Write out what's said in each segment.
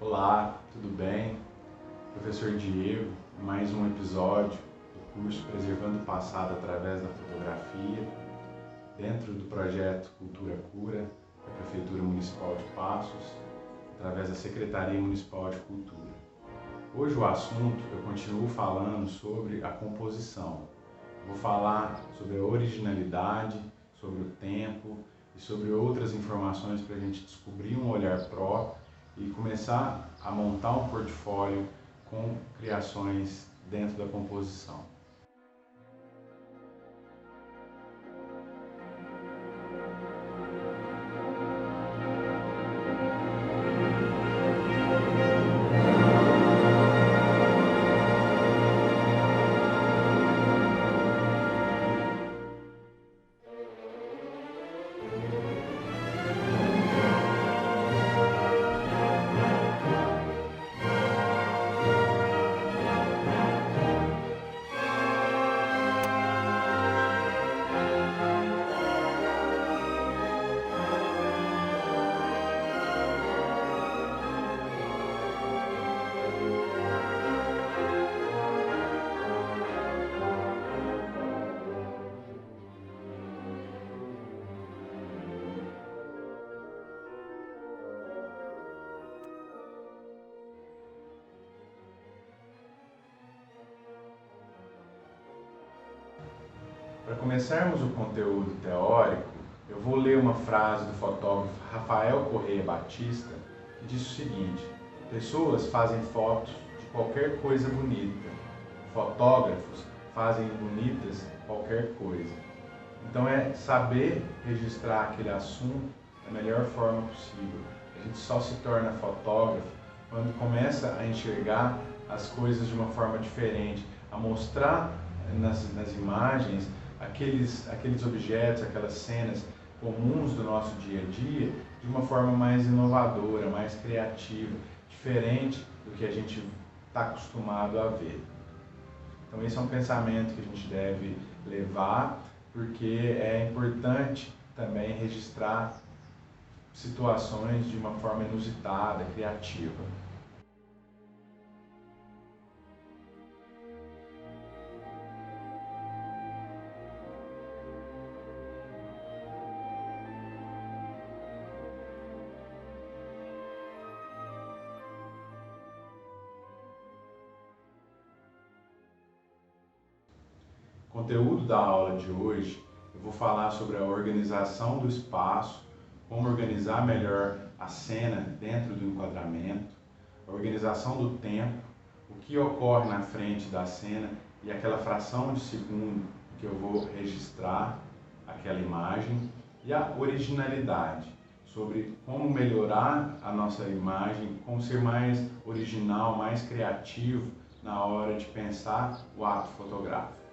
Olá, tudo bem? Professor Diego, mais um episódio do curso Preservando o Passado através da Fotografia, dentro do projeto Cultura Cura, da Prefeitura Municipal de Passos, através da Secretaria Municipal de Cultura. Hoje o assunto, eu continuo falando sobre a composição. Vou falar sobre a originalidade, sobre o tempo e sobre outras informações para a gente descobrir um olhar próprio e começar a montar um portfólio com criações dentro da composição. Para começarmos o conteúdo teórico, eu vou ler uma frase do fotógrafo Rafael Correia Batista, que diz o seguinte: pessoas fazem fotos de qualquer coisa bonita, fotógrafos fazem bonitas qualquer coisa. Então é saber registrar aquele assunto da melhor forma possível. A gente só se torna fotógrafo quando começa a enxergar as coisas de uma forma diferente, a mostrar nas imagens aqueles objetos, aquelas cenas comuns do nosso dia a dia de uma forma mais inovadora, mais criativa, diferente do que a gente está acostumado a ver. Então esse é um pensamento que a gente deve levar, porque é importante também registrar situações de uma forma inusitada, criativa. O conteúdo da aula de hoje, eu vou falar sobre a organização do espaço, como organizar melhor a cena dentro do enquadramento, a organização do tempo, o que ocorre na frente da cena e aquela fração de segundo que eu vou registrar aquela imagem, e a originalidade, sobre como melhorar a nossa imagem, como ser mais original, mais criativo na hora de pensar o ato fotográfico.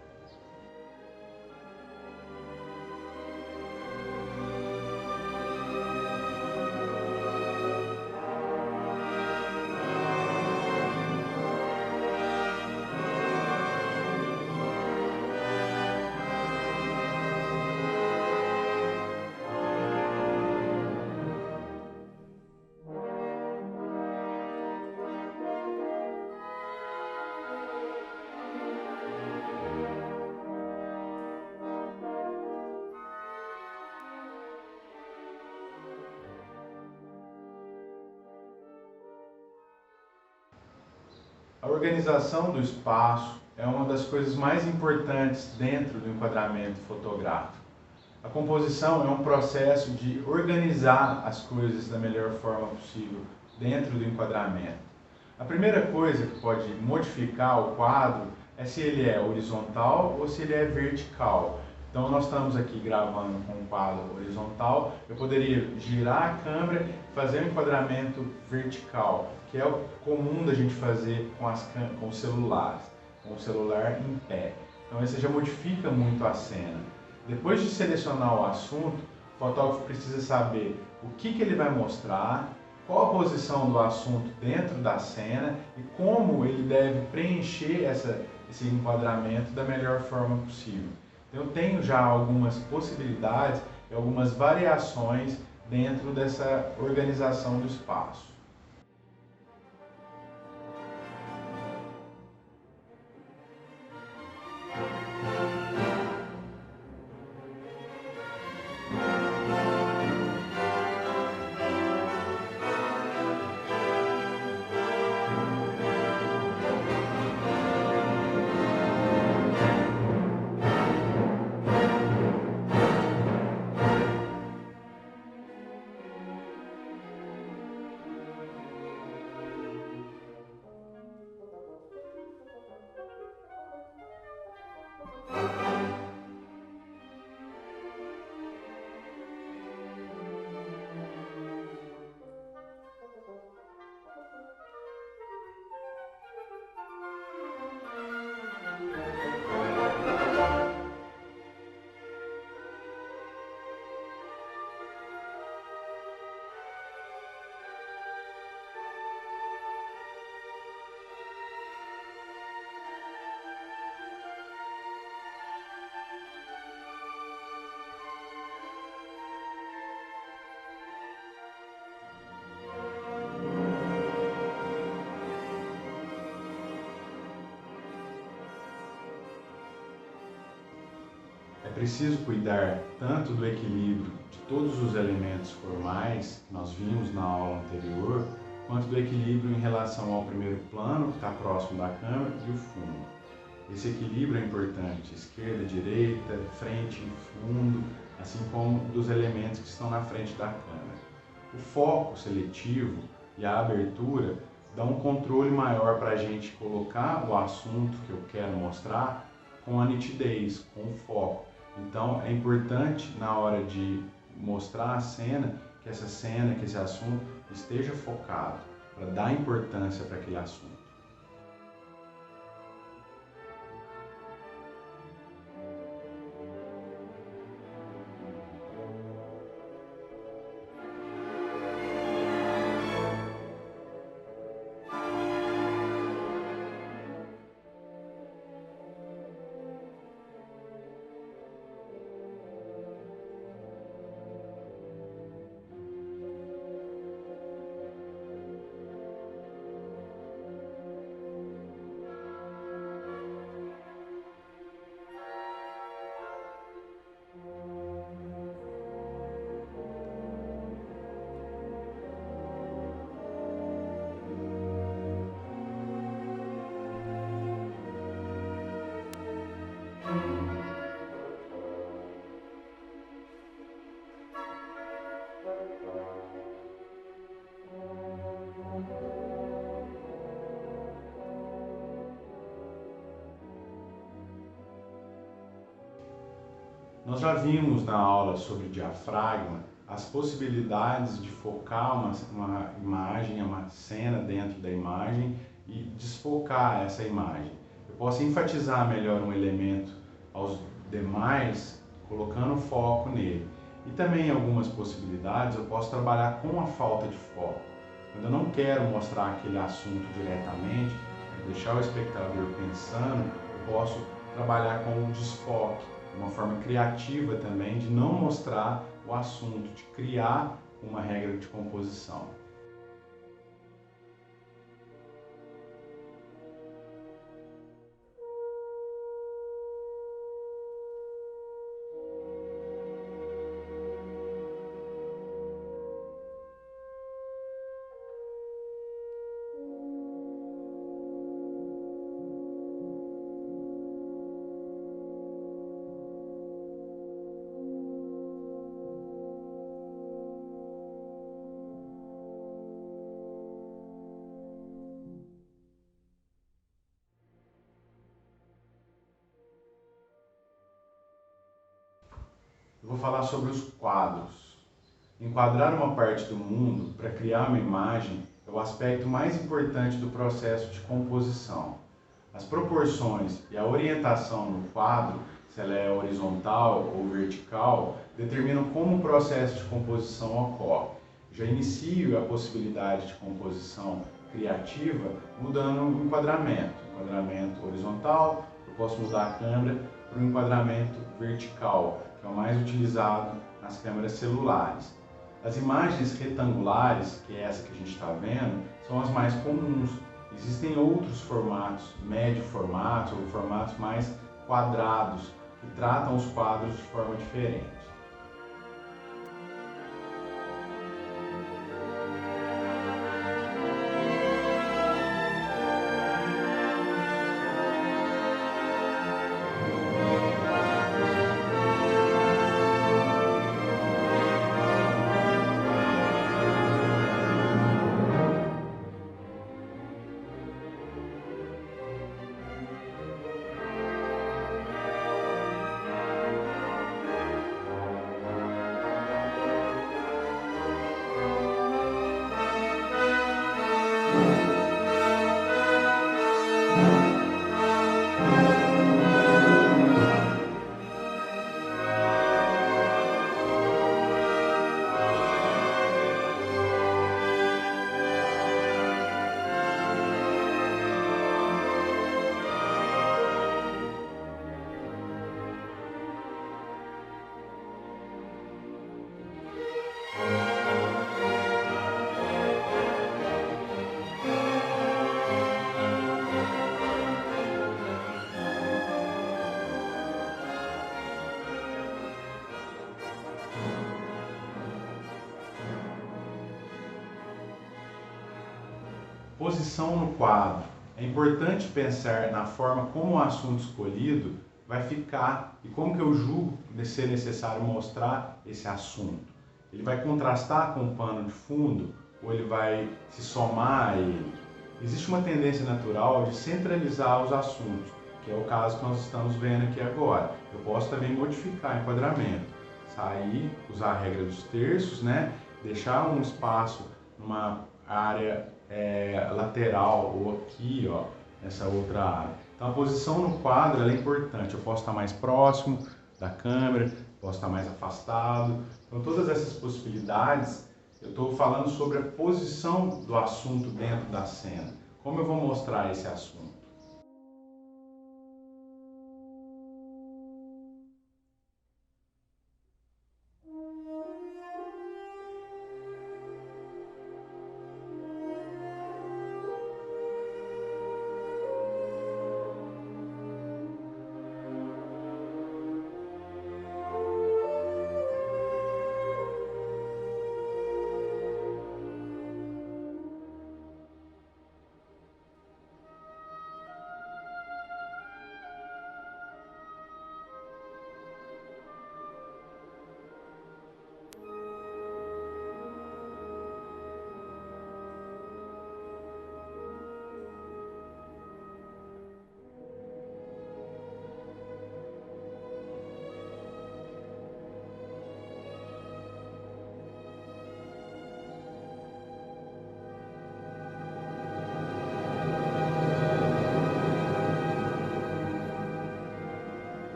A organização do espaço é uma das coisas mais importantes dentro do enquadramento fotográfico. A composição é um processo de organizar as coisas da melhor forma possível dentro do enquadramento. A primeira coisa que pode modificar o quadro é se ele é horizontal ou se ele é vertical. Então nós estamos aqui gravando com um quadro horizontal, eu poderia girar a câmera e fazer um enquadramento vertical, que é o comum da gente fazer com os celulares, com o celular em pé. Então isso já modifica muito a cena. Depois de selecionar o assunto, o fotógrafo precisa saber o que ele vai mostrar, qual a posição do assunto dentro da cena e como ele deve preencher esse enquadramento da melhor forma possível. Eu tenho já algumas possibilidades e algumas variações dentro dessa organização do espaço. preciso cuidar tanto do equilíbrio de todos os elementos formais que nós vimos na aula anterior, quanto do equilíbrio em relação ao primeiro plano, que está próximo da câmera, e o fundo. Esse equilíbrio é importante, esquerda, direita, frente e fundo, assim como dos elementos que estão na frente da câmera. O foco seletivo e a abertura dão um controle maior para a gente colocar o assunto que eu quero mostrar com a nitidez, com o foco. Então é importante na hora de mostrar a cena, que esse assunto esteja focado, para dar importância para aquele assunto. Nós já vimos na aula sobre diafragma as possibilidades de focar uma imagem, uma cena dentro da imagem e desfocar essa imagem. Eu posso enfatizar melhor um elemento aos demais, colocando foco nele. E também em algumas possibilidades eu posso trabalhar com a falta de foco. Quando eu não quero mostrar aquele assunto diretamente, deixar o espectador pensando, eu posso trabalhar com o desfoque, uma forma criativa também de não mostrar o assunto, de criar uma regra de composição. Eu vou falar sobre os quadros. Enquadrar uma parte do mundo para criar uma imagem é o aspecto mais importante do processo de composição. As proporções e a orientação no quadro, se ela é horizontal ou vertical, determinam como o processo de composição ocorre. Já inicio a possibilidade de composição criativa mudando o enquadramento. Enquadramento horizontal, eu posso mudar a câmera para o enquadramento vertical, que é o mais utilizado nas câmeras celulares. As imagens retangulares, que é essa que a gente está vendo, são as mais comuns. Existem outros formatos, médio formato ou formatos mais quadrados, que tratam os quadros de forma diferente. Posição no quadro. É importante pensar na forma como o assunto escolhido vai ficar e como que eu julgo ser necessário mostrar esse assunto. Ele vai contrastar com o pano de fundo ou ele vai se somar a ele? Existe uma tendência natural de centralizar os assuntos, que é o caso que nós estamos vendo aqui agora. Eu posso também modificar o enquadramento, sair, usar a regra dos terços, né? Deixar um espaço numa área lateral ou aqui, ó, nessa outra área. Então a posição no quadro ela é importante. Eu posso estar mais próximo da câmera, posso estar mais afastado. Então todas essas possibilidades, eu estou falando sobre a posição do assunto dentro da cena. Como eu vou mostrar esse assunto?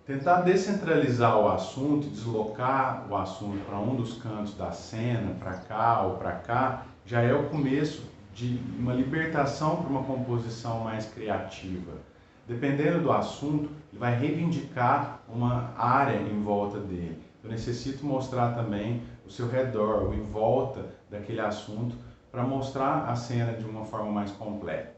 Tentar descentralizar o assunto, deslocar o assunto para um dos cantos da cena, para cá ou para cá, já é o começo de uma libertação para uma composição mais criativa. Dependendo do assunto, ele vai reivindicar uma área em volta dele. Eu necessito mostrar também o seu redor, o em volta daquele assunto, para mostrar a cena de uma forma mais completa.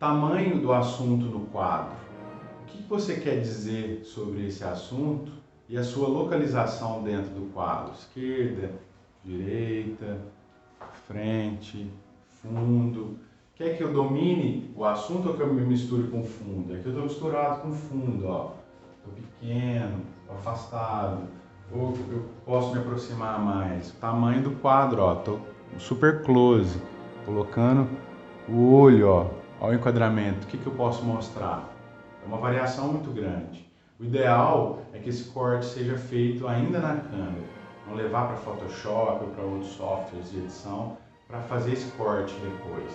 Tamanho do assunto no quadro. O que você quer dizer sobre esse assunto e a sua localização dentro do quadro? Esquerda, direita, frente, fundo. Quer que eu domine o assunto ou que eu me misture com o fundo? Aqui eu estou misturado com o fundo, ó. Estou pequeno, afastado, ou eu posso me aproximar mais. O tamanho do quadro, ó. Estou super close, colocando o olho, ó. Ao enquadramento, o que eu posso mostrar? É uma variação muito grande. O ideal é que esse corte seja feito ainda na câmera, não levar para Photoshop ou para outros softwares de edição para fazer esse corte depois.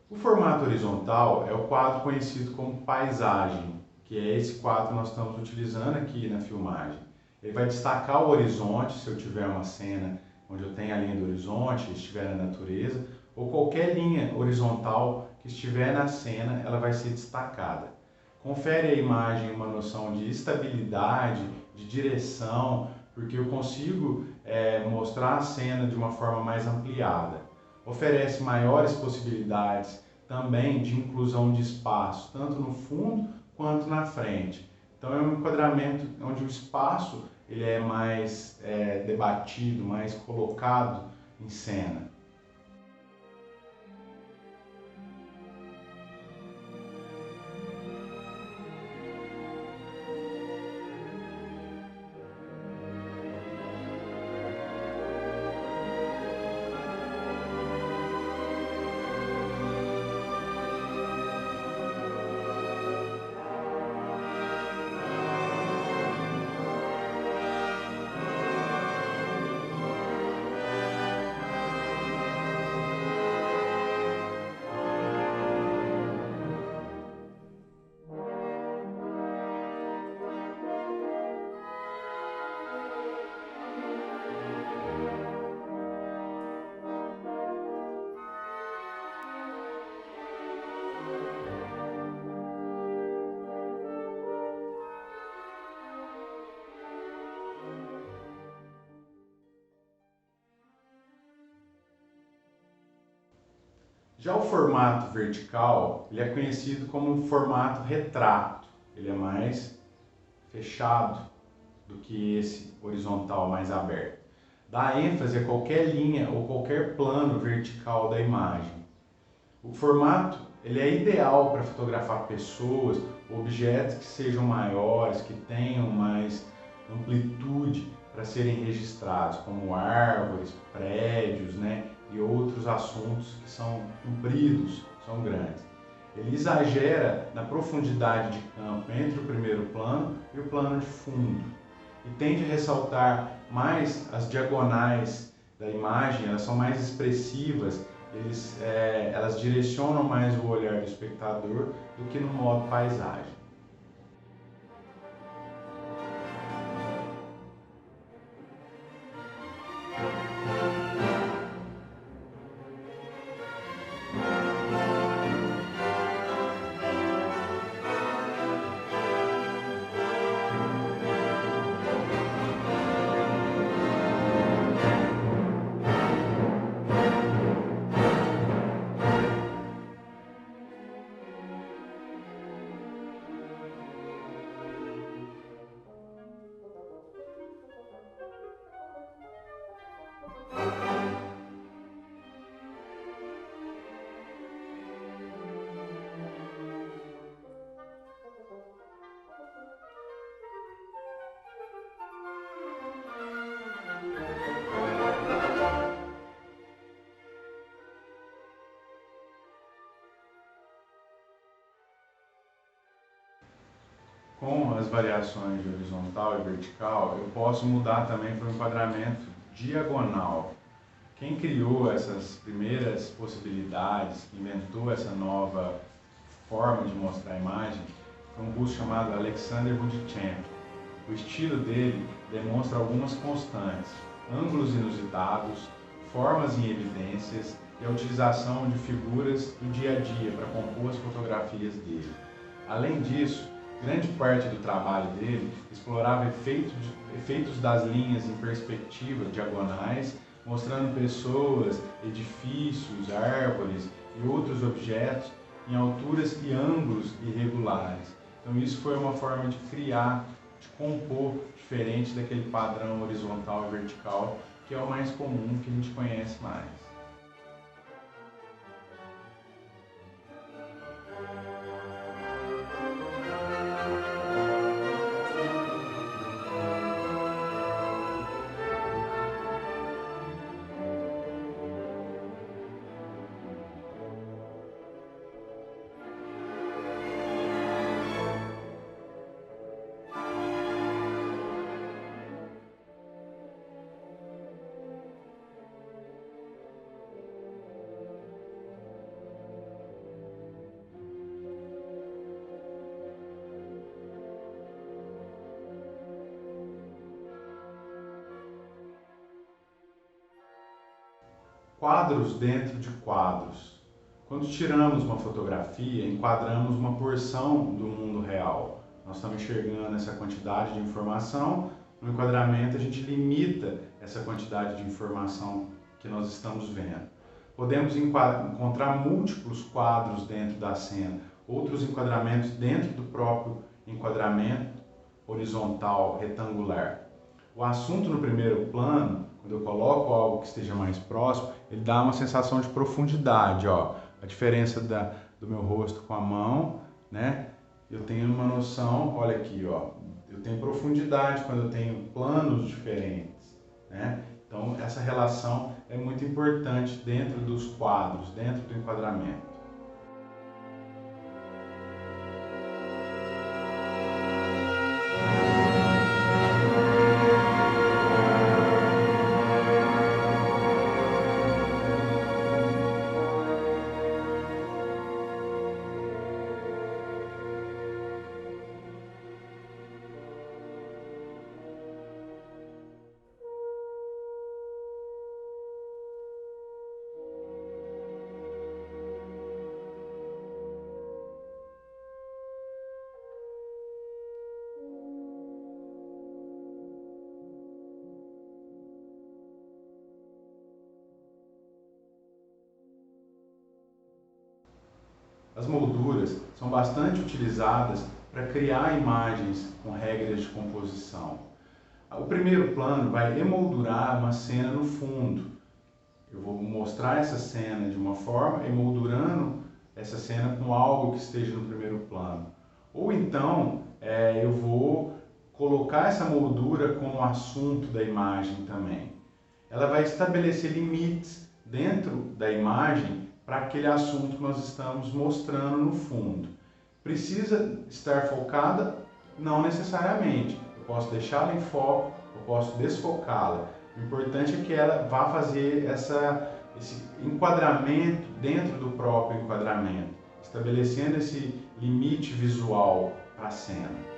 O formato horizontal é o quadro conhecido como paisagem, que é esse quadro que nós estamos utilizando aqui na filmagem. Ele vai destacar o horizonte, se eu tiver uma cena onde eu tenho a linha do horizonte, estiver na natureza, ou qualquer linha horizontal que estiver na cena, ela vai ser destacada. Confere à imagem uma noção de estabilidade, de direção, porque eu consigo mostrar a cena de uma forma mais ampliada. Oferece maiores possibilidades também de inclusão de espaço, tanto no fundo quanto na frente. Então é um enquadramento onde o espaço ele é mais debatido, mais colocado em cena. Já o formato vertical, ele é conhecido como um formato retrato. Ele é mais fechado do que esse horizontal mais aberto. Dá ênfase a qualquer linha ou qualquer plano vertical da imagem. O formato ele é ideal para fotografar pessoas, objetos que sejam maiores, que tenham mais amplitude para serem registrados, como árvores, prédios, e outros assuntos que são compridos, são grandes. Ele exagera na profundidade de campo entre o primeiro plano e o plano de fundo e tende a ressaltar mais as diagonais da imagem, elas são mais expressivas, elas direcionam mais o olhar do espectador do que no modo paisagem. Com as variações de horizontal e vertical, eu posso mudar também para o enquadramento diagonal. Quem criou essas primeiras possibilidades, inventou essa nova forma de mostrar a imagem, foi um russo chamado Alexander Vudichenko. O estilo dele demonstra algumas constantes, ângulos inusitados, formas em evidências e a utilização de figuras do dia a dia para compor as fotografias dele. Além disso, grande parte do trabalho dele explorava efeitos das linhas em perspectiva diagonais, mostrando pessoas, edifícios, árvores e outros objetos em alturas e ângulos irregulares. Então isso foi uma forma de criar, de compor diferente daquele padrão horizontal e vertical que é o mais comum, que a gente conhece mais. Quadros dentro de quadros. Quando tiramos uma fotografia, enquadramos uma porção do mundo real. Nós estamos enxergando essa quantidade de informação. No enquadramento, a gente limita essa quantidade de informação que nós estamos vendo. Podemos encontrar múltiplos quadros dentro da cena, outros enquadramentos dentro do próprio enquadramento horizontal, retangular. O assunto no primeiro plano, quando eu coloco algo que esteja mais próximo, ele dá uma sensação de profundidade, ó. A diferença do meu rosto com a mão, né? Eu tenho uma noção, olha aqui, ó. Eu tenho profundidade quando eu tenho planos diferentes, né? Então, essa relação é muito importante dentro dos quadros, dentro do enquadramento. As molduras são bastante utilizadas para criar imagens com regras de composição. O primeiro plano vai emoldurar uma cena no fundo. Eu vou mostrar essa cena de uma forma, emoldurando essa cena com algo que esteja no primeiro plano. Ou então, eu vou colocar essa moldura como assunto da imagem também. Ela vai estabelecer limites dentro da imagem para aquele assunto que nós estamos mostrando no fundo. Precisa estar focada? Não necessariamente. Eu posso deixá-la em foco, eu posso desfocá-la. O importante é que ela vá fazer esse enquadramento dentro do próprio enquadramento, estabelecendo esse limite visual para a cena.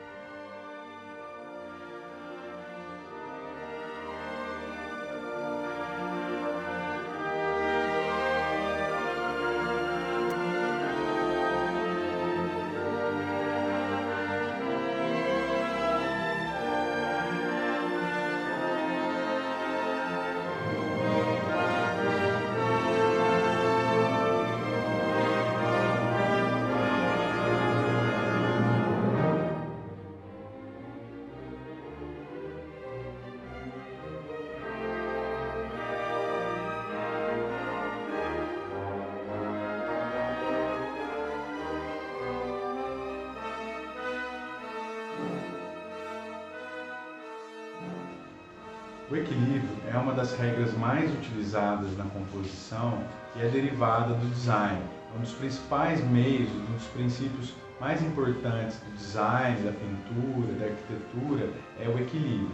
O equilíbrio é uma das regras mais utilizadas na composição e é derivada do design. Um dos principais meios, um dos princípios mais importantes do design, da pintura, da arquitetura, é o equilíbrio.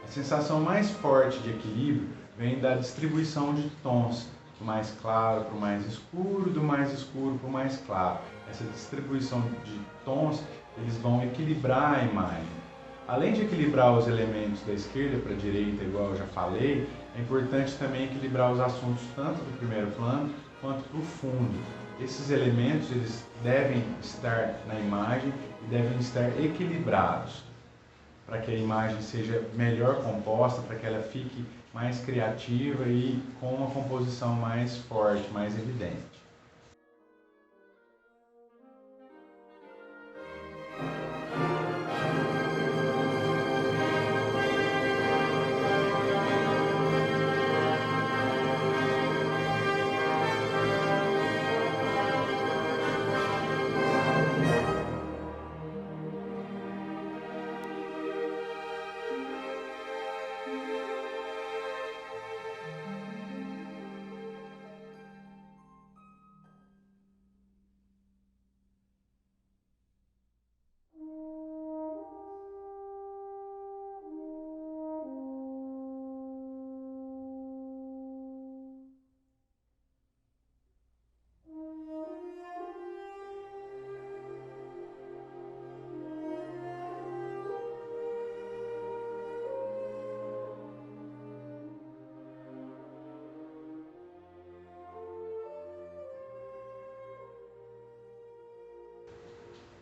A sensação mais forte de equilíbrio vem da distribuição de tons, do mais claro para o mais escuro, do mais escuro para o mais claro. Essa distribuição de tons, eles vão equilibrar a imagem. Além de equilibrar os elementos da esquerda para a direita, igual eu já falei, é importante também equilibrar os assuntos tanto do primeiro plano quanto para o fundo. Esses elementos eles devem estar na imagem e devem estar equilibrados para que a imagem seja melhor composta, para que ela fique mais criativa e com uma composição mais forte, mais evidente.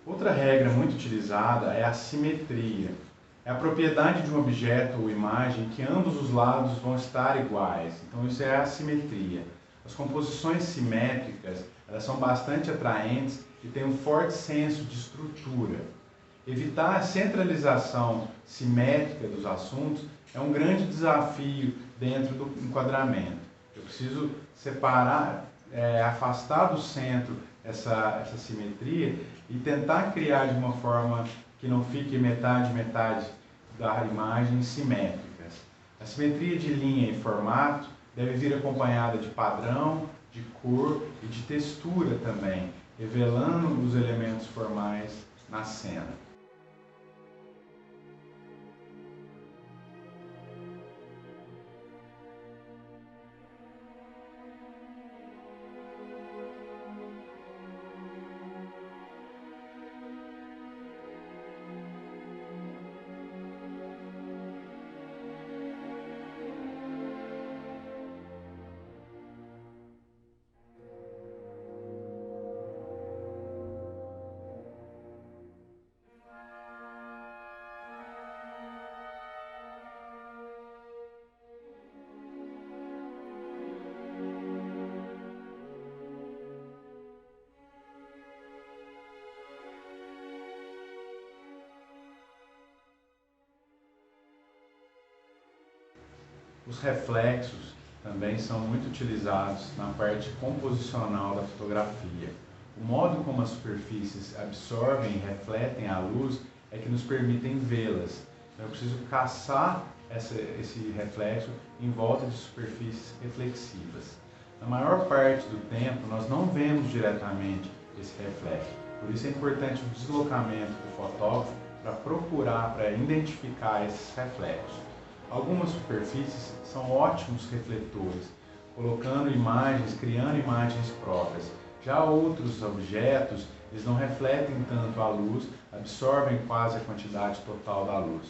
Outra regra muito utilizada é a simetria. É a propriedade de um objeto ou imagem que ambos os lados vão estar iguais. Então isso é a simetria. As composições simétricas, elas são bastante atraentes e têm um forte senso de estrutura. Evitar a centralização simétrica dos assuntos é um grande desafio dentro do enquadramento. Eu preciso separar, afastar do centro essa simetria e tentar criar de uma forma que não fique metade da imagem simétricas. A simetria de linha e formato deve vir acompanhada de padrão, de cor e de textura também, revelando os elementos formais na cena. Os reflexos também são muito utilizados na parte composicional da fotografia. O modo como as superfícies absorvem e refletem a luz é que nos permitem vê-las. Então eu preciso caçar esse reflexo em volta de superfícies reflexivas. Na maior parte do tempo nós não vemos diretamente esse reflexo, por isso é importante o deslocamento do fotógrafo para identificar esses reflexos. Algumas superfícies são ótimos refletores, criando imagens próprias. Já outros objetos, eles não refletem tanto a luz, absorvem quase a quantidade total da luz.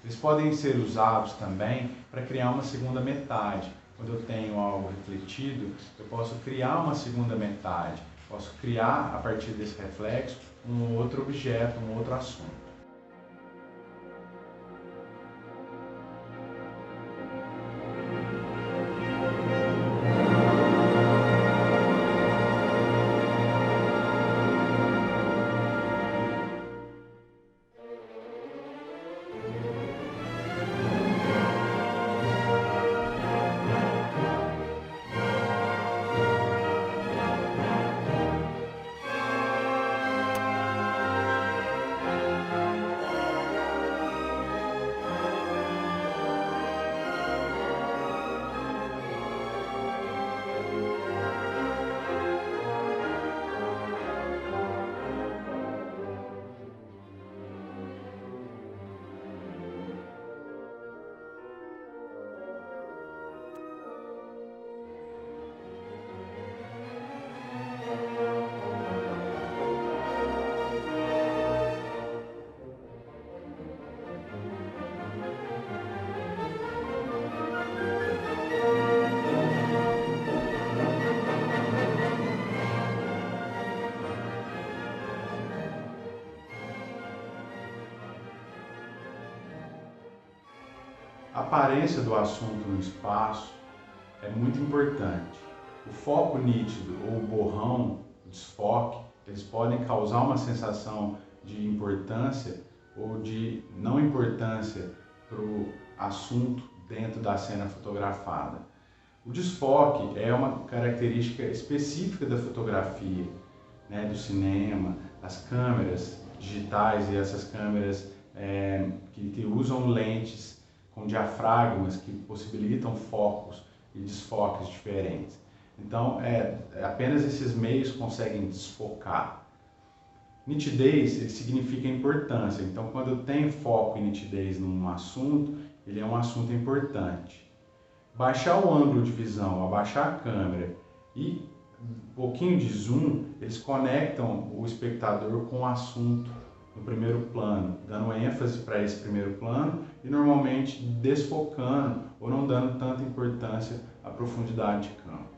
Eles podem ser usados também para criar uma segunda metade. Quando eu tenho algo refletido, eu posso criar uma segunda metade. Posso criar, a partir desse reflexo, um outro objeto, um outro assunto. A aparência do assunto no espaço é muito importante. O foco nítido ou o borrão, o desfoque, eles podem causar uma sensação de importância ou de não importância para o assunto dentro da cena fotografada. O desfoque é uma característica específica da fotografia, do cinema, das câmeras digitais e essas câmeras que usam lentes com diafragmas que possibilitam focos e desfoques diferentes. Então, apenas esses meios conseguem desfocar. Nitidez significa importância. Então, quando eu tenho foco e nitidez num assunto, ele é um assunto importante. Baixar o ângulo de visão, abaixar a câmera e um pouquinho de zoom, eles conectam o espectador com o assunto no primeiro plano, dando ênfase para esse primeiro plano e normalmente desfocando ou não dando tanta importância à profundidade de campo.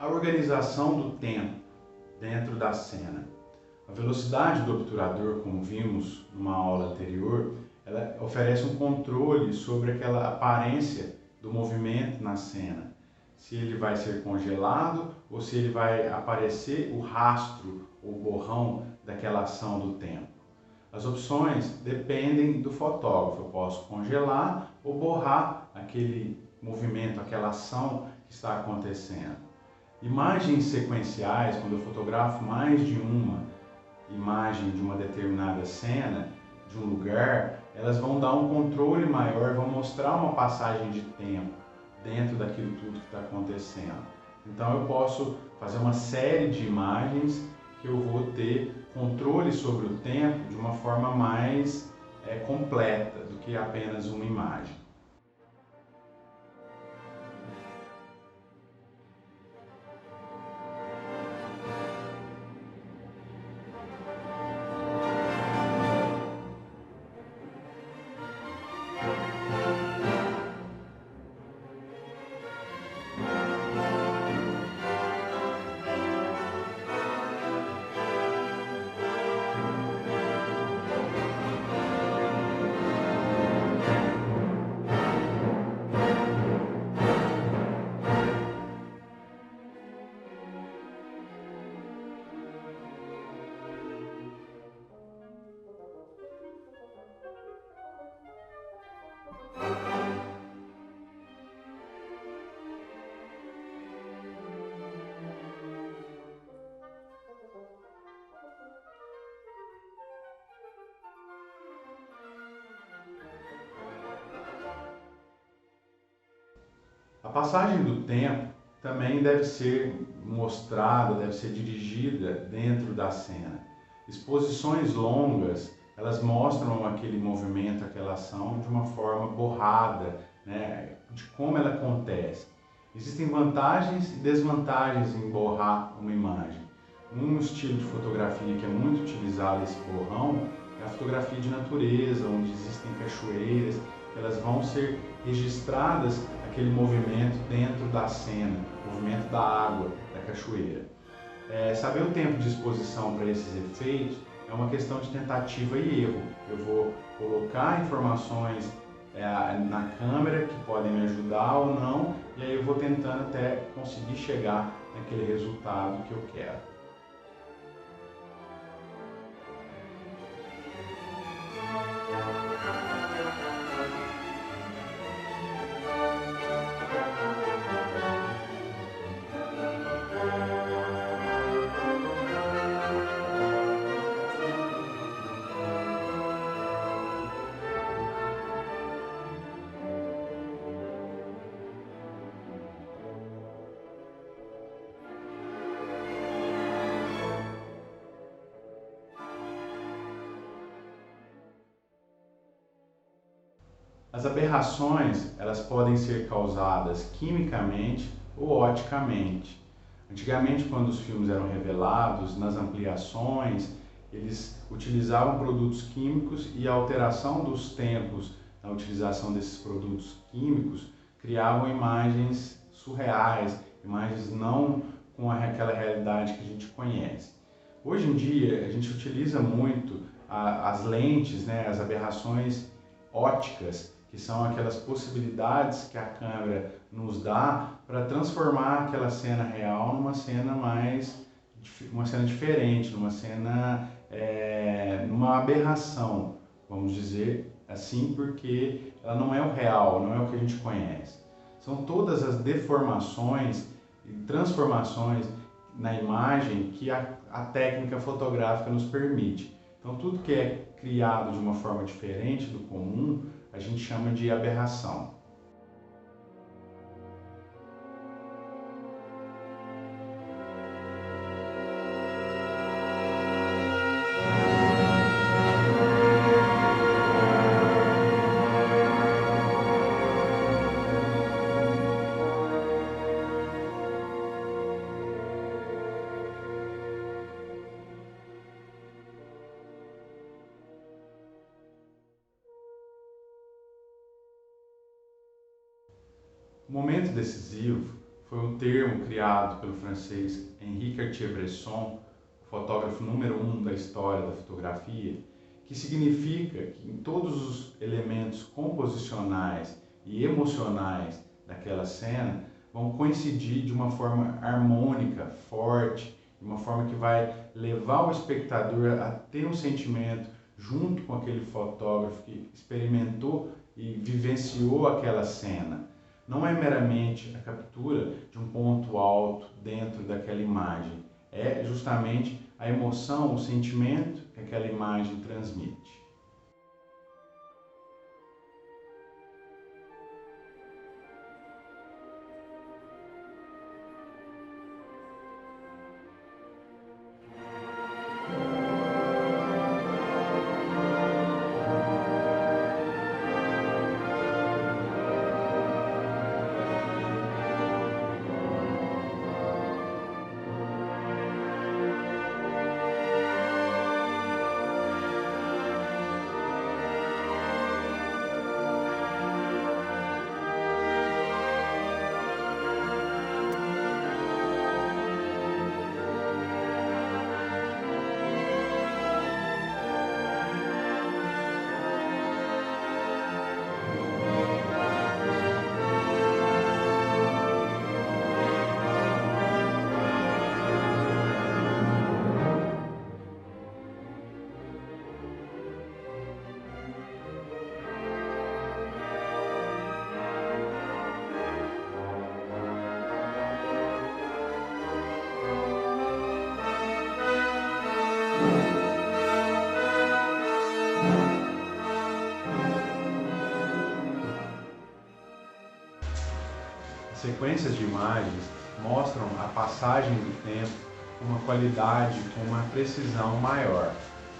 A organização do tempo dentro da cena. A velocidade do obturador, como vimos numa aula anterior, ela oferece um controle sobre aquela aparência do movimento na cena. Se ele vai ser congelado ou se ele vai aparecer o rastro, o borrão daquela ação do tempo. As opções dependem do fotógrafo. Eu posso congelar ou borrar aquele movimento, aquela ação que está acontecendo. Imagens sequenciais, quando eu fotografo mais de uma imagem de uma determinada cena, de um lugar, elas vão dar um controle maior, vão mostrar uma passagem de tempo dentro daquilo tudo que está acontecendo. Então eu posso fazer uma série de imagens que eu vou ter controle sobre o tempo de uma forma mais completa do que apenas uma imagem. A passagem do tempo também deve ser mostrada, deve ser dirigida dentro da cena. Exposições longas, elas mostram aquele movimento, aquela ação de uma forma borrada, né, de como ela acontece. Existem vantagens e desvantagens em borrar uma imagem. Um estilo de fotografia que é muito utilizado esse borrão é a fotografia de natureza, onde existem cachoeiras, que elas vão ser registradas aquele movimento dentro da cena, o movimento da água, da cachoeira. Saber o tempo de exposição para esses efeitos é uma questão de tentativa e erro. Eu vou colocar informações na câmera que podem me ajudar ou não, e aí eu vou tentando até conseguir chegar naquele resultado que eu quero. As aberrações, elas podem ser causadas quimicamente ou oticamente. Antigamente, quando os filmes eram revelados, nas ampliações, eles utilizavam produtos químicos e a alteração dos tempos na utilização desses produtos químicos criavam imagens surreais, imagens não com aquela realidade que a gente conhece. Hoje em dia, a gente utiliza muito as lentes, né, as aberrações óticas, que são aquelas possibilidades que a câmera nos dá para transformar aquela cena real numa cena uma cena diferente, numa aberração, vamos dizer assim, porque ela não é o real, não é o que a gente conhece. São todas as deformações e transformações na imagem que a técnica fotográfica nos permite. Então, tudo que é criado de uma forma diferente do comum, a gente chama de aberração. O momento decisivo foi um termo criado pelo francês Henri Cartier-Bresson, o fotógrafo número 1 da história da fotografia, que significa que em todos os elementos composicionais e emocionais daquela cena vão coincidir de uma forma harmônica, forte, de uma forma que vai levar o espectador a ter um sentimento junto com aquele fotógrafo que experimentou e vivenciou aquela cena. Não é meramente a captura de um ponto alto dentro daquela imagem, é justamente a emoção, o sentimento que aquela imagem transmite. Sequências de imagens mostram a passagem do tempo com uma qualidade, com uma precisão maior.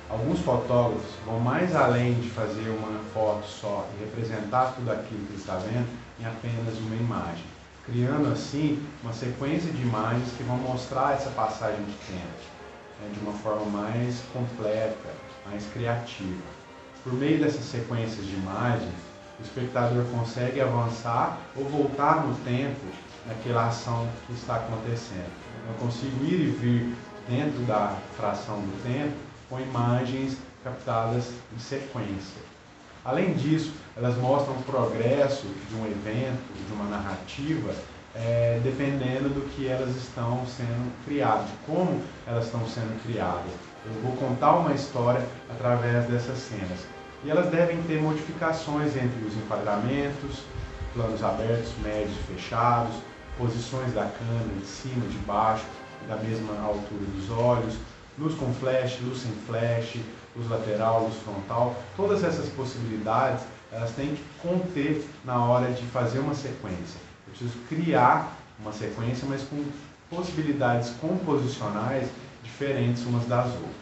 Alguns fotógrafos vão mais além de fazer uma foto só e representar tudo aquilo que está vendo em apenas uma imagem, criando assim uma sequência de imagens que vão mostrar essa passagem de tempo, de uma forma mais completa, mais criativa. Por meio dessas sequências de imagens, o espectador consegue avançar ou voltar no tempo naquela ação que está acontecendo. Eu consigo ir e vir dentro da fração do tempo com imagens captadas em sequência. Além disso, elas mostram o progresso de um evento, de uma narrativa, dependendo do que elas estão sendo criadas, de como elas estão sendo criadas. Eu vou contar uma história através dessas cenas. E elas devem ter modificações entre os enquadramentos, planos abertos, médios e fechados, posições da câmera de cima, de baixo, da mesma altura dos olhos, luz com flash, luz sem flash, luz lateral, luz frontal. Todas essas possibilidades, elas têm que conter na hora de fazer uma sequência. Eu preciso criar uma sequência, mas com possibilidades composicionais diferentes umas das outras.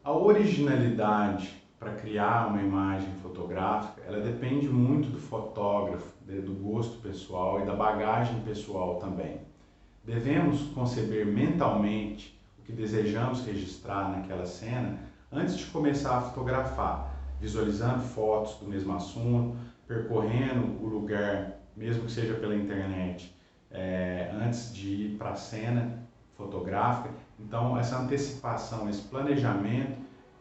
A originalidade para criar uma imagem fotográfica, ela depende muito do fotógrafo, do gosto pessoal e da bagagem pessoal também. Devemos conceber mentalmente o que desejamos registrar naquela cena antes de começar a fotografar, visualizando fotos do mesmo assunto, percorrendo o lugar, mesmo que seja pela internet, antes de ir para a cena fotográfica. Então, essa antecipação, esse planejamento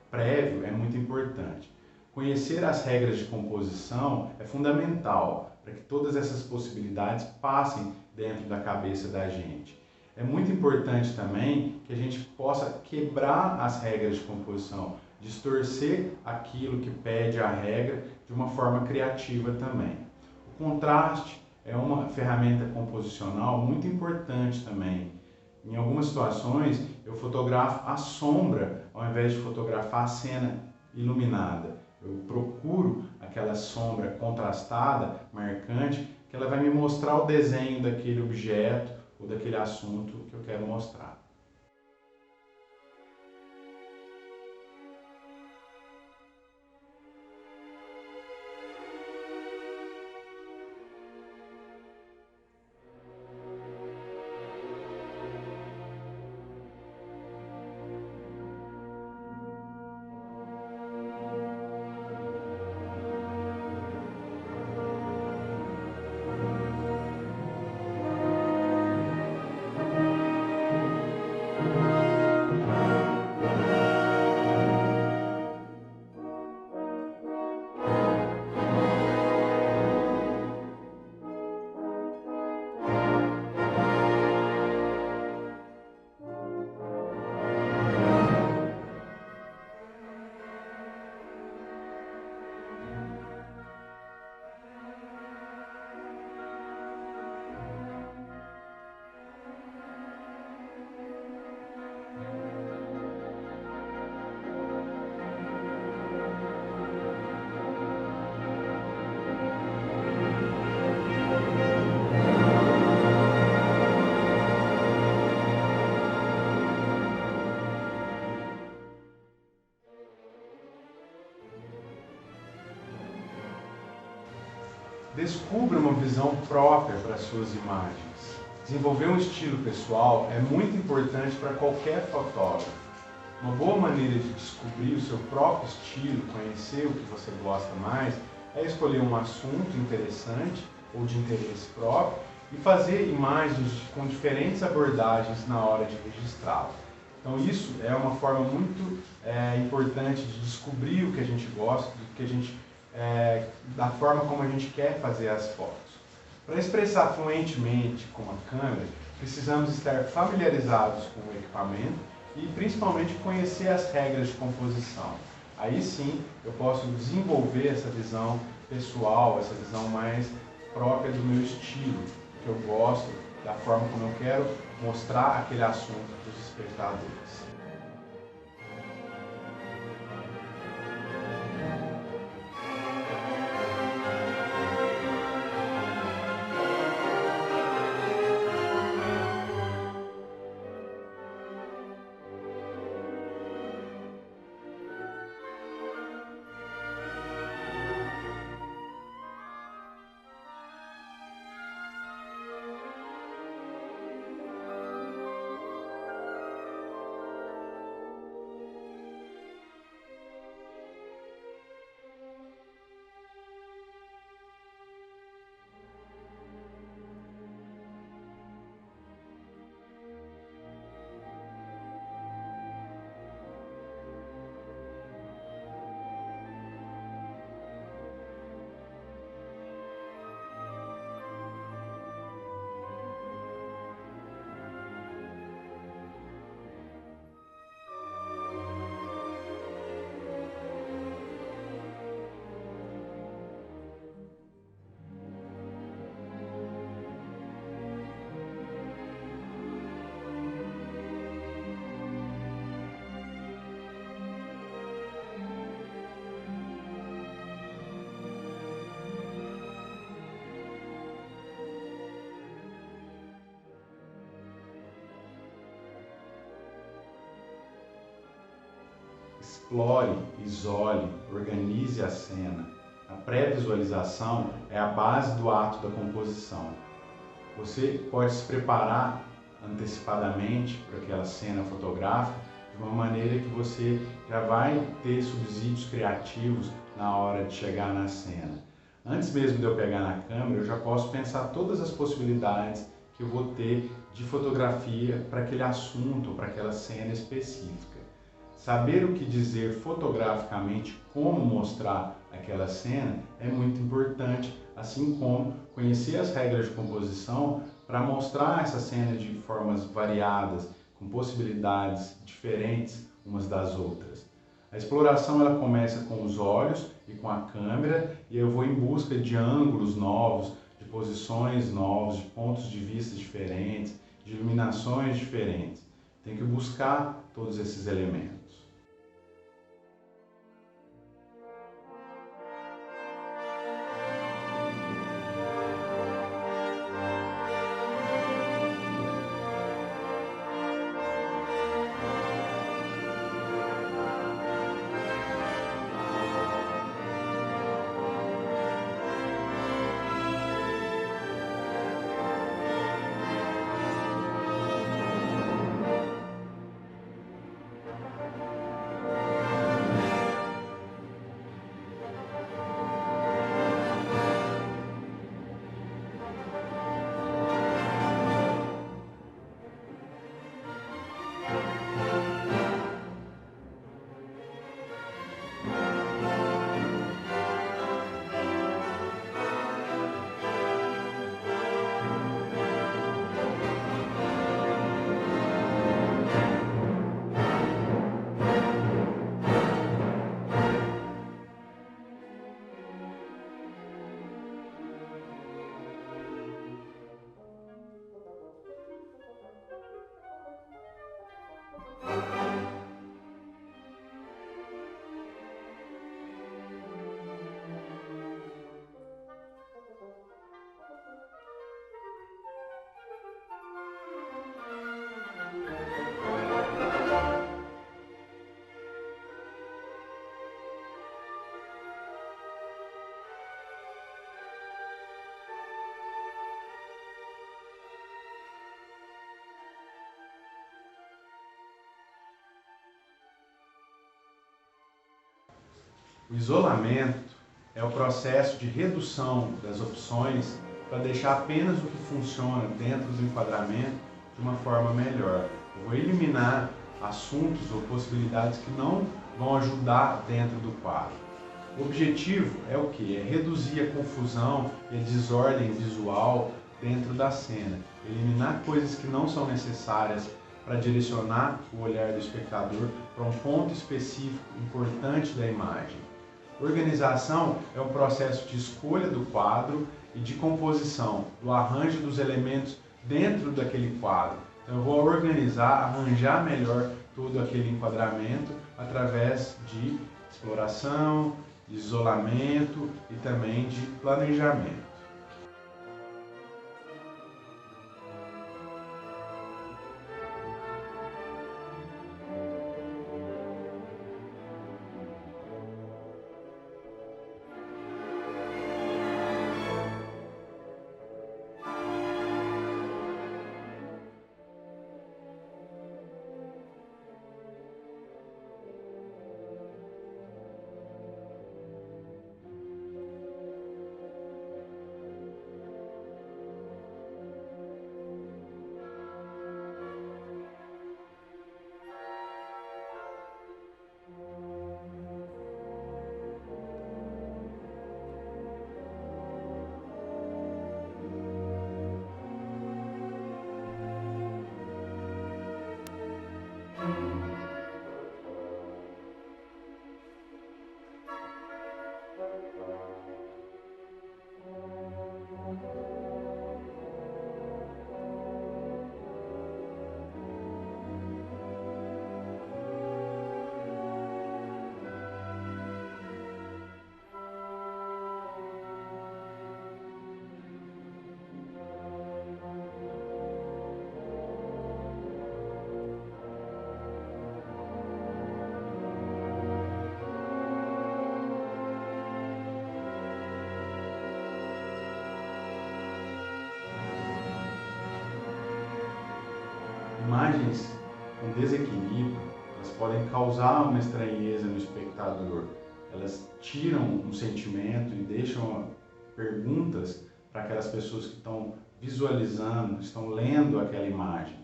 prévio é muito importante. Conhecer as regras de composição é fundamental para que todas essas possibilidades passem dentro da cabeça da gente. É muito importante também que a gente possa quebrar as regras de composição, distorcer aquilo que pede a regra de uma forma criativa também. O contraste é uma ferramenta composicional muito importante também. Em algumas situações, eu fotografo a sombra ao invés de fotografar a cena iluminada. Eu procuro aquela sombra contrastada, marcante, que ela vai me mostrar o desenho daquele objeto ou daquele assunto que eu quero mostrar. Descubra uma visão própria para as suas imagens. Desenvolver um estilo pessoal é muito importante para qualquer fotógrafo. Uma boa maneira de descobrir o seu próprio estilo, conhecer o que você gosta mais, é escolher um assunto interessante ou de interesse próprio e fazer imagens com diferentes abordagens na hora de registrá-lo. Então isso é uma forma muito importante de descobrir o que a gente gosta, do que a gente da forma como a gente quer fazer as fotos. Para expressar fluentemente com a câmera, precisamos estar familiarizados com o equipamento e principalmente conhecer as regras de composição. Aí sim eu posso desenvolver essa visão pessoal, essa visão mais própria do meu estilo, que eu gosto, da forma como eu quero mostrar aquele assunto para os espectadores. Explore, isole, organize a cena. A pré-visualização é a base do ato da composição. Você pode se preparar antecipadamente para aquela cena fotográfica de uma maneira que você já vai ter subsídios criativos na hora de chegar na cena. Antes mesmo de eu pegar na câmera, eu já posso pensar todas as possibilidades que que eu vou ter de fotografia para aquele assunto, para aquela cena específica. Saber o que dizer fotograficamente, como mostrar aquela cena, é muito importante, assim como conhecer as regras de composição para mostrar essa cena de formas variadas, com possibilidades diferentes umas das outras. A exploração ela começa com os olhos e com a câmera, e eu vou em busca de ângulos novos, de posições novas, de pontos de vista diferentes, de iluminações diferentes. Tem que buscar todos esses elementos. O isolamento é o processo de redução das opções para deixar apenas o que funciona dentro do enquadramento de uma forma melhor. Eu vou eliminar assuntos ou possibilidades que não vão ajudar dentro do quadro. O objetivo é o quê? É reduzir a confusão e a desordem visual dentro da cena. Eliminar coisas que não são necessárias para direcionar o olhar do espectador para um ponto específico importante da imagem. Organização é o processo de escolha do quadro e de composição, do arranjo dos elementos dentro daquele quadro. Então eu vou organizar, arranjar melhor todo aquele enquadramento através de exploração, de isolamento e também de planejamento. Imagens com desequilíbrio, elas podem causar uma estranheza no espectador. Elas tiram um sentimento e deixam perguntas para aquelas pessoas que estão visualizando, estão lendo aquela imagem.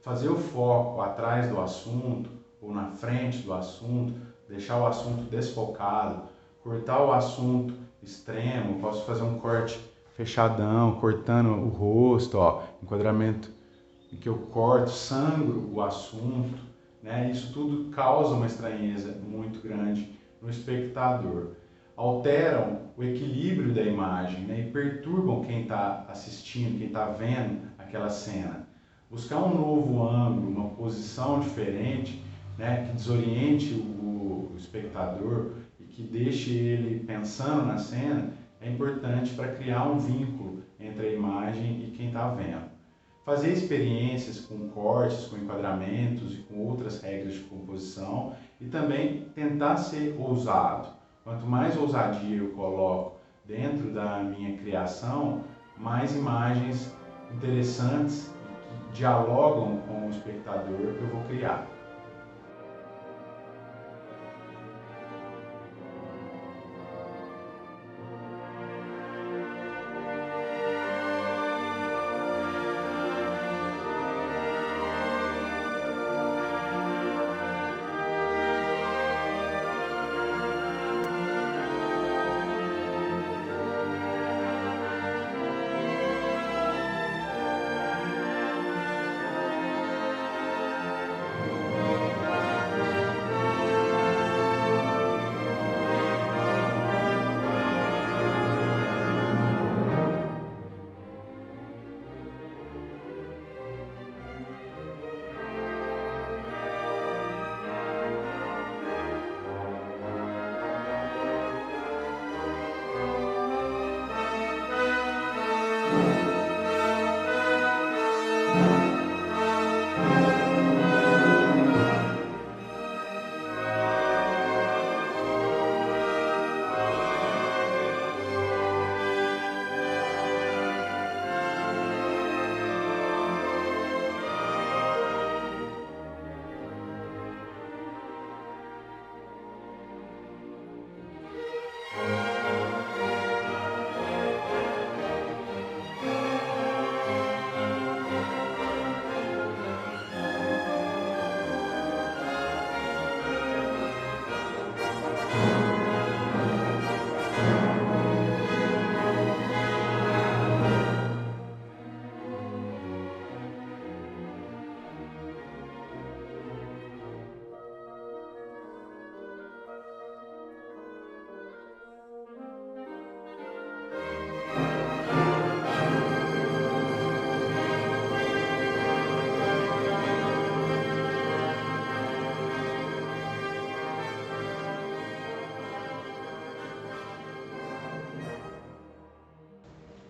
Fazer o foco atrás do assunto ou na frente do assunto, deixar o assunto desfocado, cortar o assunto extremo, posso fazer um corte fechadão, cortando o rosto, ó, enquadramento em que eu corto, sangro o assunto, né? Isso tudo causa uma estranheza muito grande no espectador. Alteram o equilíbrio da imagem, né? E perturbam quem está assistindo, quem está vendo aquela cena. Buscar um novo ângulo, uma posição diferente, né? Que desoriente o espectador e que deixe ele pensando na cena, é importante para criar um vínculo entre a imagem e quem está vendo. Fazer experiências com cortes, com enquadramentos e com outras regras de composição e também tentar ser ousado. Quanto mais ousadia eu coloco dentro da minha criação, mais imagens interessantes e que dialogam com o espectador eu vou criar.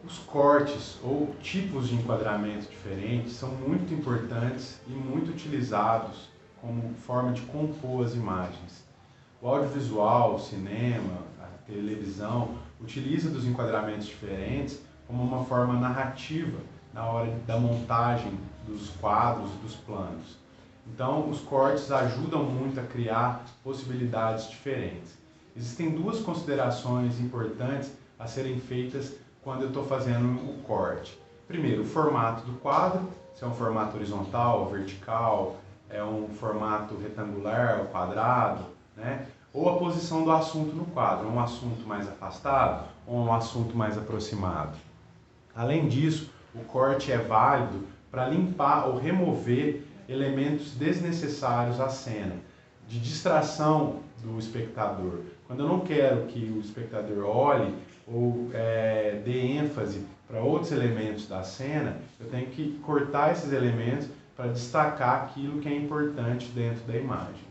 Os cortes ou tipos de enquadramento diferentes são muito importantes e muito utilizados como forma de compor as imagens. O audiovisual, o cinema, a televisão utiliza dos enquadramentos diferentes como uma forma narrativa na hora da montagem dos quadros e dos planos. Então, os cortes ajudam muito a criar possibilidades diferentes. Existem duas considerações importantes a serem feitas quando eu estou fazendo o corte. Primeiro, o formato do quadro, se é um formato horizontal, vertical, é um formato retangular, ou quadrado, né? Ou a posição do assunto no quadro, um assunto mais afastado ou um assunto mais aproximado. Além disso, o corte é válido para limpar ou remover elementos desnecessários à cena, de distração do espectador. Quando eu não quero que o espectador olhe ou dê ênfase para outros elementos da cena, eu tenho que cortar esses elementos para destacar aquilo que é importante dentro da imagem.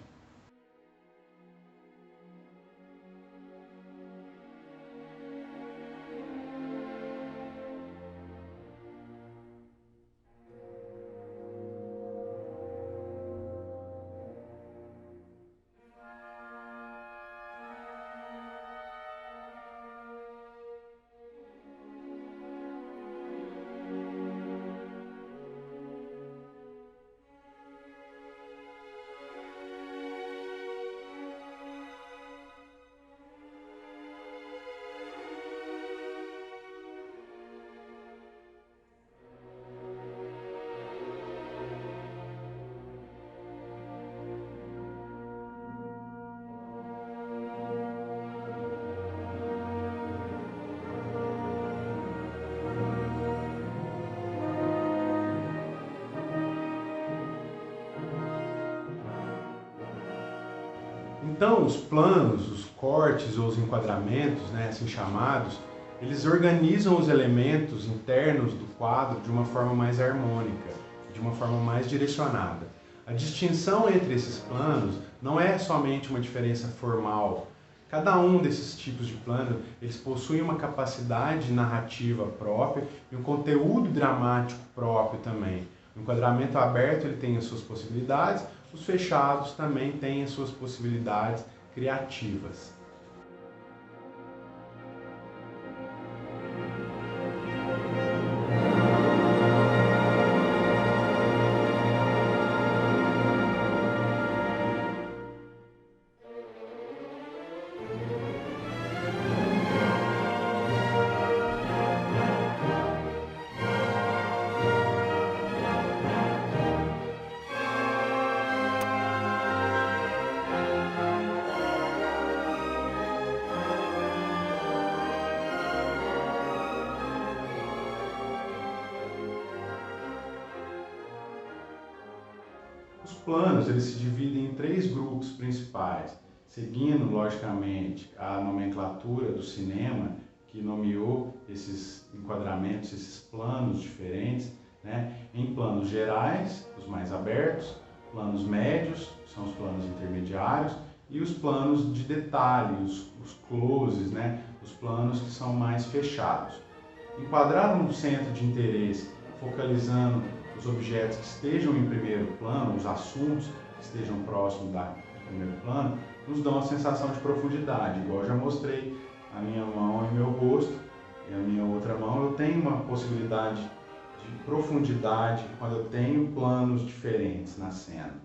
Então, os planos, os cortes ou os enquadramentos, né, assim chamados, eles organizam os elementos internos do quadro de uma forma mais harmônica, de uma forma mais direcionada. A distinção entre esses planos não é somente uma diferença formal. Cada um desses tipos de plano, eles possuem uma capacidade narrativa própria e um conteúdo dramático próprio também. O enquadramento aberto ele tem as suas possibilidades, os fechados também têm as suas possibilidades criativas. Os planos eles se dividem em três grupos principais, seguindo, logicamente, a nomenclatura do cinema, que nomeou esses enquadramentos, esses planos diferentes, né, em planos gerais, os mais abertos, planos médios, que são os planos intermediários, e os planos de detalhe, os closes, né, os planos que são mais fechados. Enquadrar um centro de interesse, focalizando os objetos que estejam em primeiro plano, os assuntos que estejam próximos do primeiro plano, nos dão a sensação de profundidade. Igual eu já mostrei a minha mão e meu rosto, e a minha outra mão, eu tenho uma possibilidade de profundidade quando eu tenho planos diferentes na cena.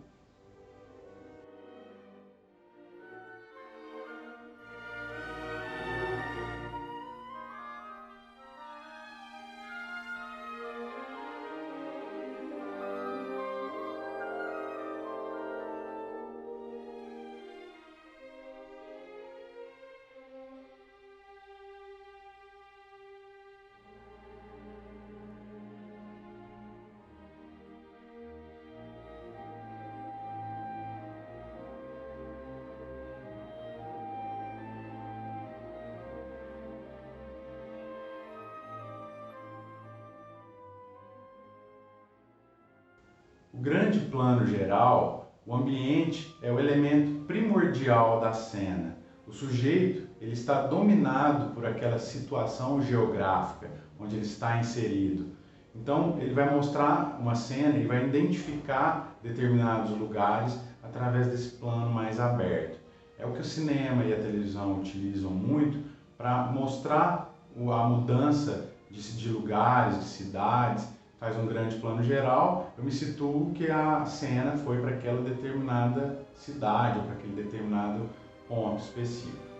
O grande plano geral, o ambiente é o elemento primordial da cena. O sujeito ele está dominado por aquela situação geográfica onde ele está inserido. Então ele vai mostrar uma cena e vai identificar determinados lugares através desse plano mais aberto. É o que o cinema e a televisão utilizam muito para mostrar a mudança de lugares, de cidades. Faz um grande plano geral, eu me situo que a cena foi para aquela determinada cidade ou para aquele determinado ponto específico.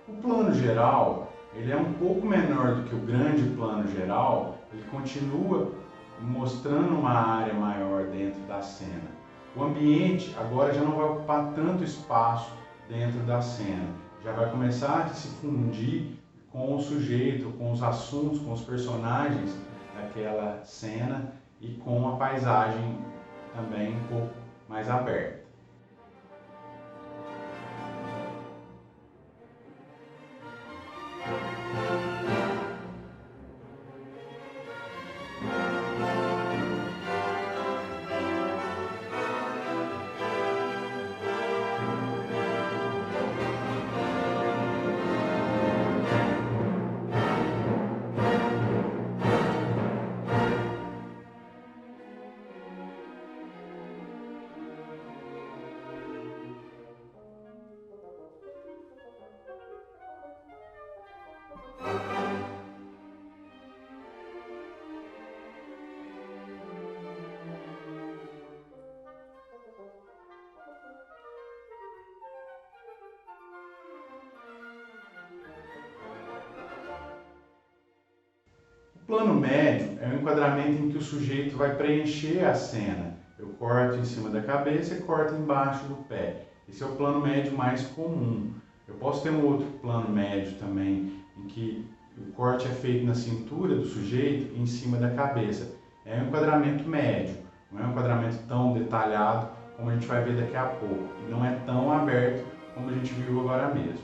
O plano geral, ele é um pouco menor do que o grande plano geral, ele continua mostrando uma área maior dentro da cena. O ambiente agora já não vai ocupar tanto espaço dentro da cena, já vai começar a se fundir com o sujeito, com os assuntos, com os personagens daquela cena e com a paisagem também um pouco mais aberta. plano médio é um enquadramento em que o sujeito vai preencher a cena. Eu corto em cima da cabeça e corto embaixo do pé. Esse é o plano médio mais comum. Eu posso ter um outro plano médio também, em que o corte é feito na cintura do sujeito e em cima da cabeça. É um enquadramento médio, não é um enquadramento tão detalhado como a gente vai ver daqui a pouco. E não é tão aberto como a gente viu agora mesmo.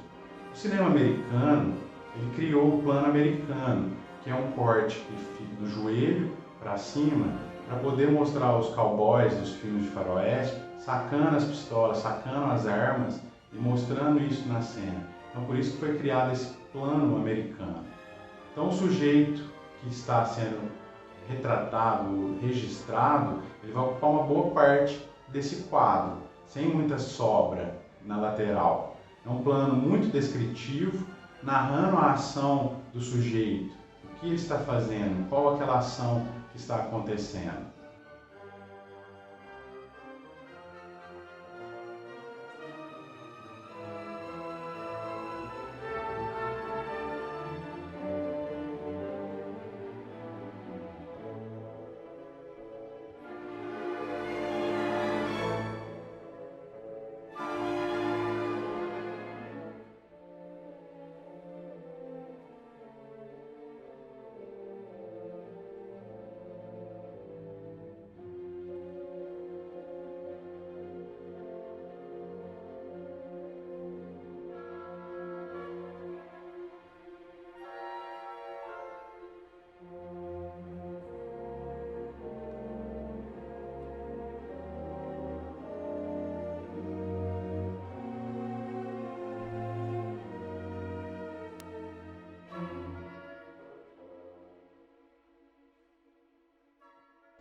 O cinema americano, ele criou o plano americano, que é um corte que fica do joelho para cima, para poder mostrar os cowboys dos filmes de faroeste sacando as pistolas, sacando as armas e mostrando isso na cena. Então por isso que foi criado esse plano americano. Então o sujeito que está sendo retratado, registrado, ele vai ocupar uma boa parte desse quadro, sem muita sobra na lateral. É um plano muito descritivo, narrando a ação do sujeito, o que ele está fazendo, qual aquela ação que está acontecendo.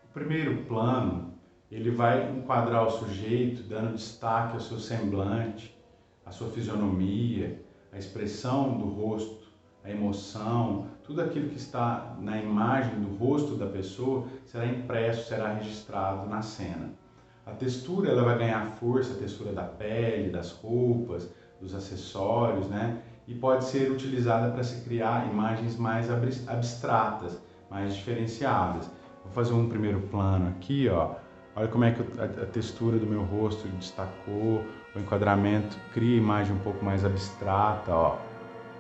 O primeiro plano, ele vai enquadrar o sujeito, dando destaque ao seu semblante, à sua fisionomia, à expressão do rosto, a emoção, tudo aquilo que está na imagem do rosto da pessoa será impresso, será registrado na cena. A textura, ela vai ganhar força, a textura da pele, das roupas, dos acessórios, né? E pode ser utilizada para se criar imagens mais abstratas, mais diferenciadas. Vou fazer um primeiro plano aqui, ó. Olha como é que a textura do meu rosto destacou, o enquadramento cria imagem um pouco mais abstrata, ó.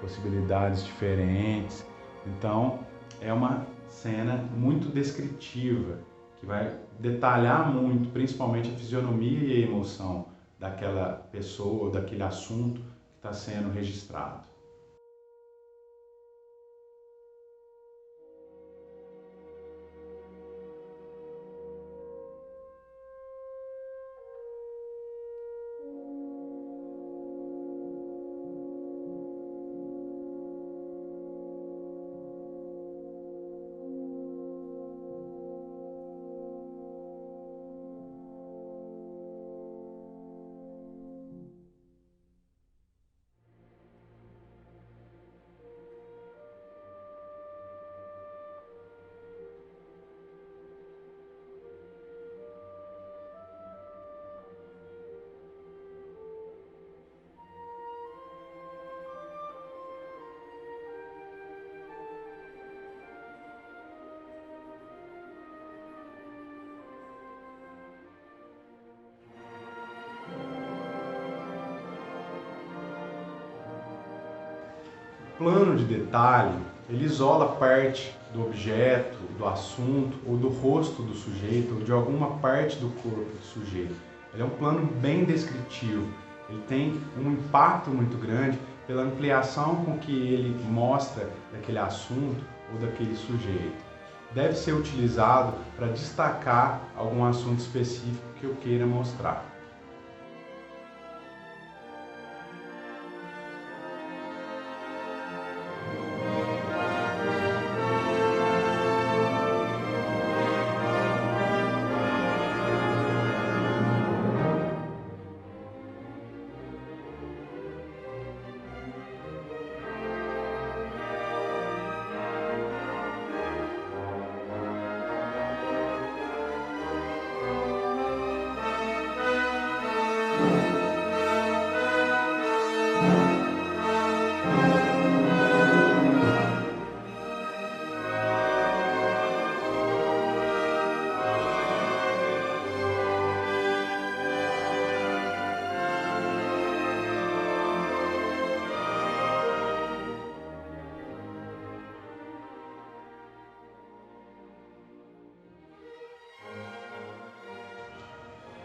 Possibilidades diferentes. Então, é uma cena muito descritiva, que vai detalhar muito, principalmente a fisionomia e a emoção daquela pessoa, daquele assunto que está sendo registrado. O plano de detalhe, ele isola parte do objeto, do assunto ou do rosto do sujeito ou de alguma parte do corpo do sujeito. Ele é um plano bem descritivo, ele tem um impacto muito grande pela ampliação com que ele mostra daquele assunto ou daquele sujeito. Deve ser utilizado para destacar algum assunto específico que eu queira mostrar.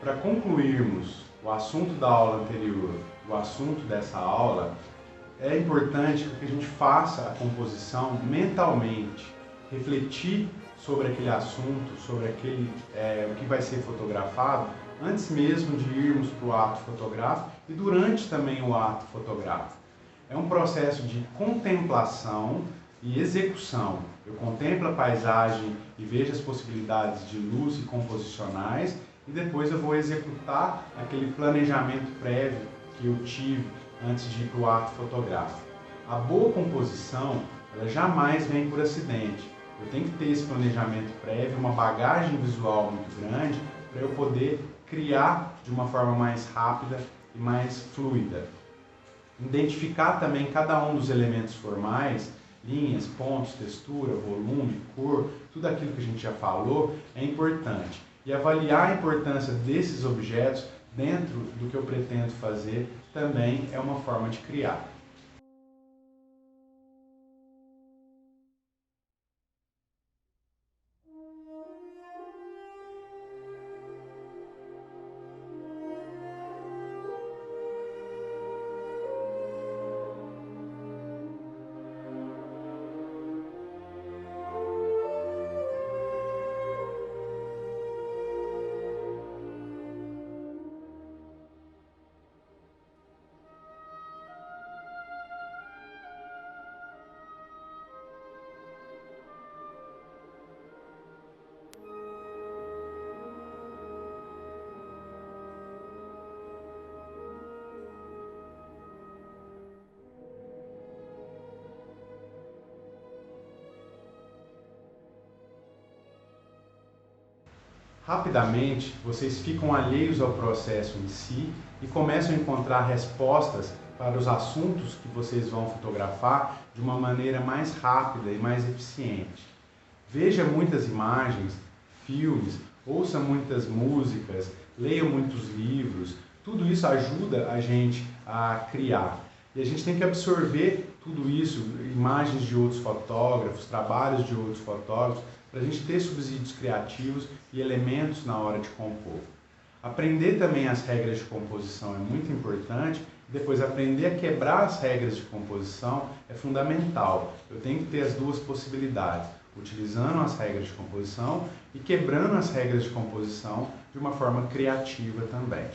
para concluirmos o assunto da aula anterior, o assunto dessa aula, é importante que a gente faça a composição mentalmente, refletir sobre aquele assunto, sobre o que vai ser fotografado, antes mesmo de irmos para o ato fotográfico e durante também o ato fotográfico. É um processo de contemplação e execução. Eu contemplo a paisagem e vejo as possibilidades de luz e composicionais e depois eu vou executar aquele planejamento prévio que eu tive antes de ir para o ato fotográfico. A boa composição, ela jamais vem por acidente. Eu tenho que ter esse planejamento prévio, uma bagagem visual muito grande para eu poder criar de uma forma mais rápida e mais fluida. Identificar também cada um dos elementos formais, linhas, pontos, textura, volume, cor, tudo aquilo que a gente já falou é importante. E avaliar a importância desses objetos dentro do que eu pretendo fazer também é uma forma de criar. Rapidamente, vocês ficam alheios ao processo em si e começam a encontrar respostas para os assuntos que vocês vão fotografar de uma maneira mais rápida e mais eficiente. Veja muitas imagens, filmes, ouça muitas músicas, leia muitos livros, tudo isso ajuda a gente a criar. E a gente tem que absorver tudo isso, imagens de outros fotógrafos, trabalhos de outros fotógrafos, para a gente ter subsídios criativos e elementos na hora de compor. Aprender também as regras de composição é muito importante, depois aprender a quebrar as regras de composição é fundamental. Eu tenho que ter as duas possibilidades, utilizando as regras de composição e quebrando as regras de composição de uma forma criativa também.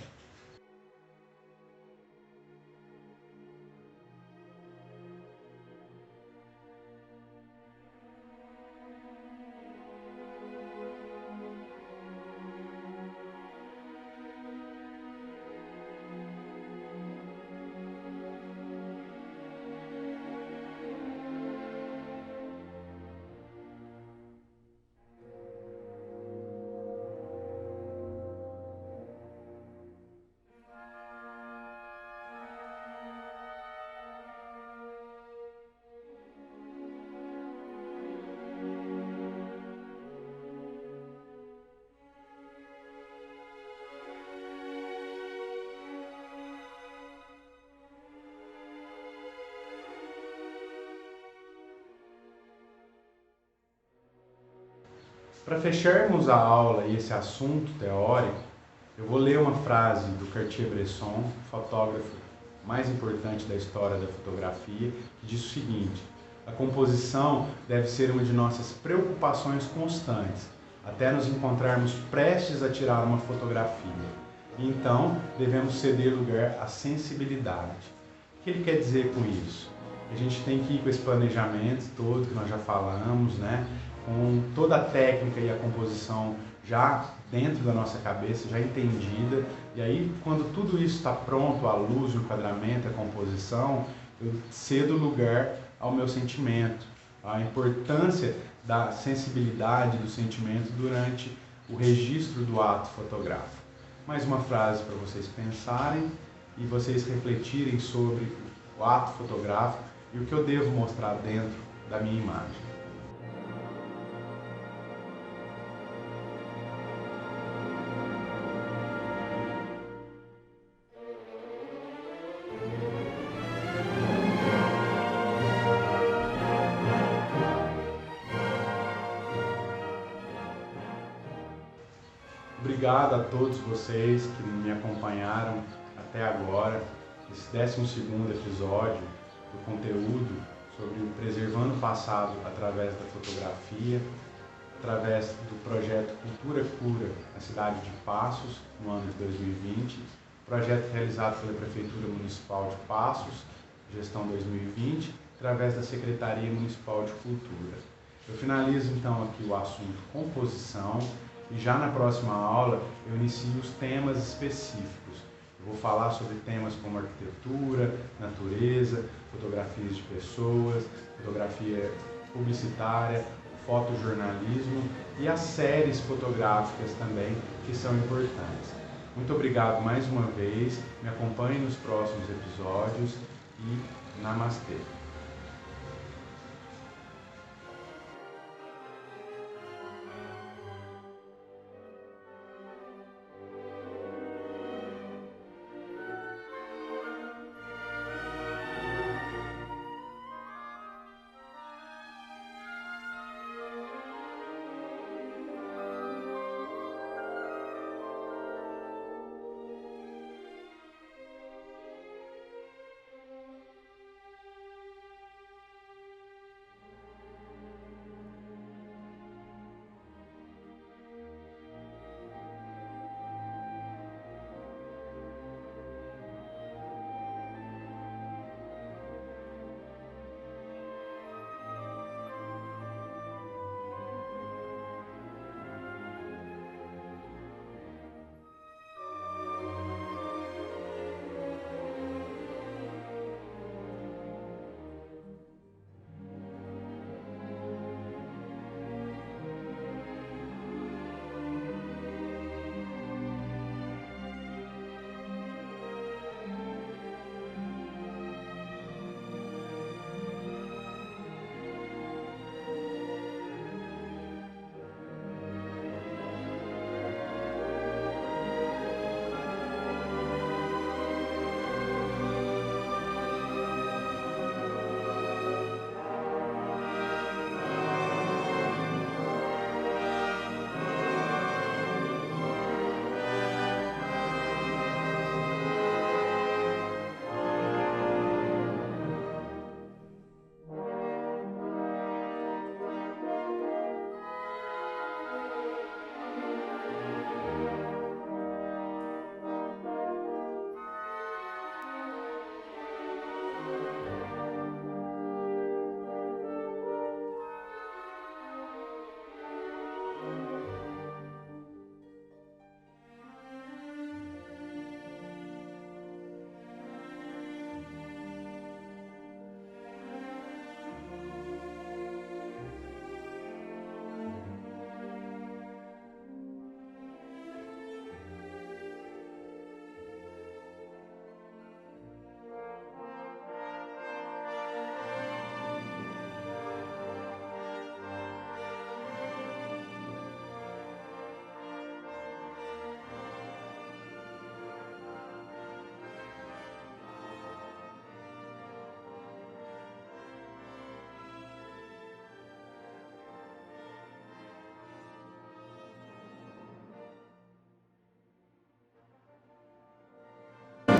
Para fecharmos a aula e esse assunto teórico, eu vou ler uma frase do Cartier-Bresson, fotógrafo mais importante da história da fotografia, que diz o seguinte: a composição deve ser uma de nossas preocupações constantes, até nos encontrarmos prestes a tirar uma fotografia. E então, devemos ceder lugar à sensibilidade. O que ele quer dizer com isso? A gente tem que ir com esse planejamento todo que nós já falamos, né? Com toda a técnica e a composição já dentro da nossa cabeça, já entendida. E aí, quando tudo isso está pronto, a luz, o enquadramento, a composição, eu cedo lugar ao meu sentimento, a importância da sensibilidade do sentimento durante o registro do ato fotográfico. Mais uma frase para vocês pensarem e vocês refletirem sobre o ato fotográfico e o que eu devo mostrar dentro da minha imagem. obrigado a todos vocês que me acompanharam até agora, esse 12º episódio do conteúdo sobre o Preservando o Passado através da fotografia, através do projeto Cultura Cura na cidade de Passos, no ano de 2020, projeto realizado pela Prefeitura Municipal de Passos, gestão 2020, através da Secretaria Municipal de Cultura. Eu finalizo então aqui o assunto composição e já na próxima aula eu inicio os temas específicos. Eu vou falar sobre temas como arquitetura, natureza, fotografias de pessoas, fotografia publicitária, fotojornalismo e as séries fotográficas também que são importantes. Muito obrigado mais uma vez, me acompanhe nos próximos episódios e namastê!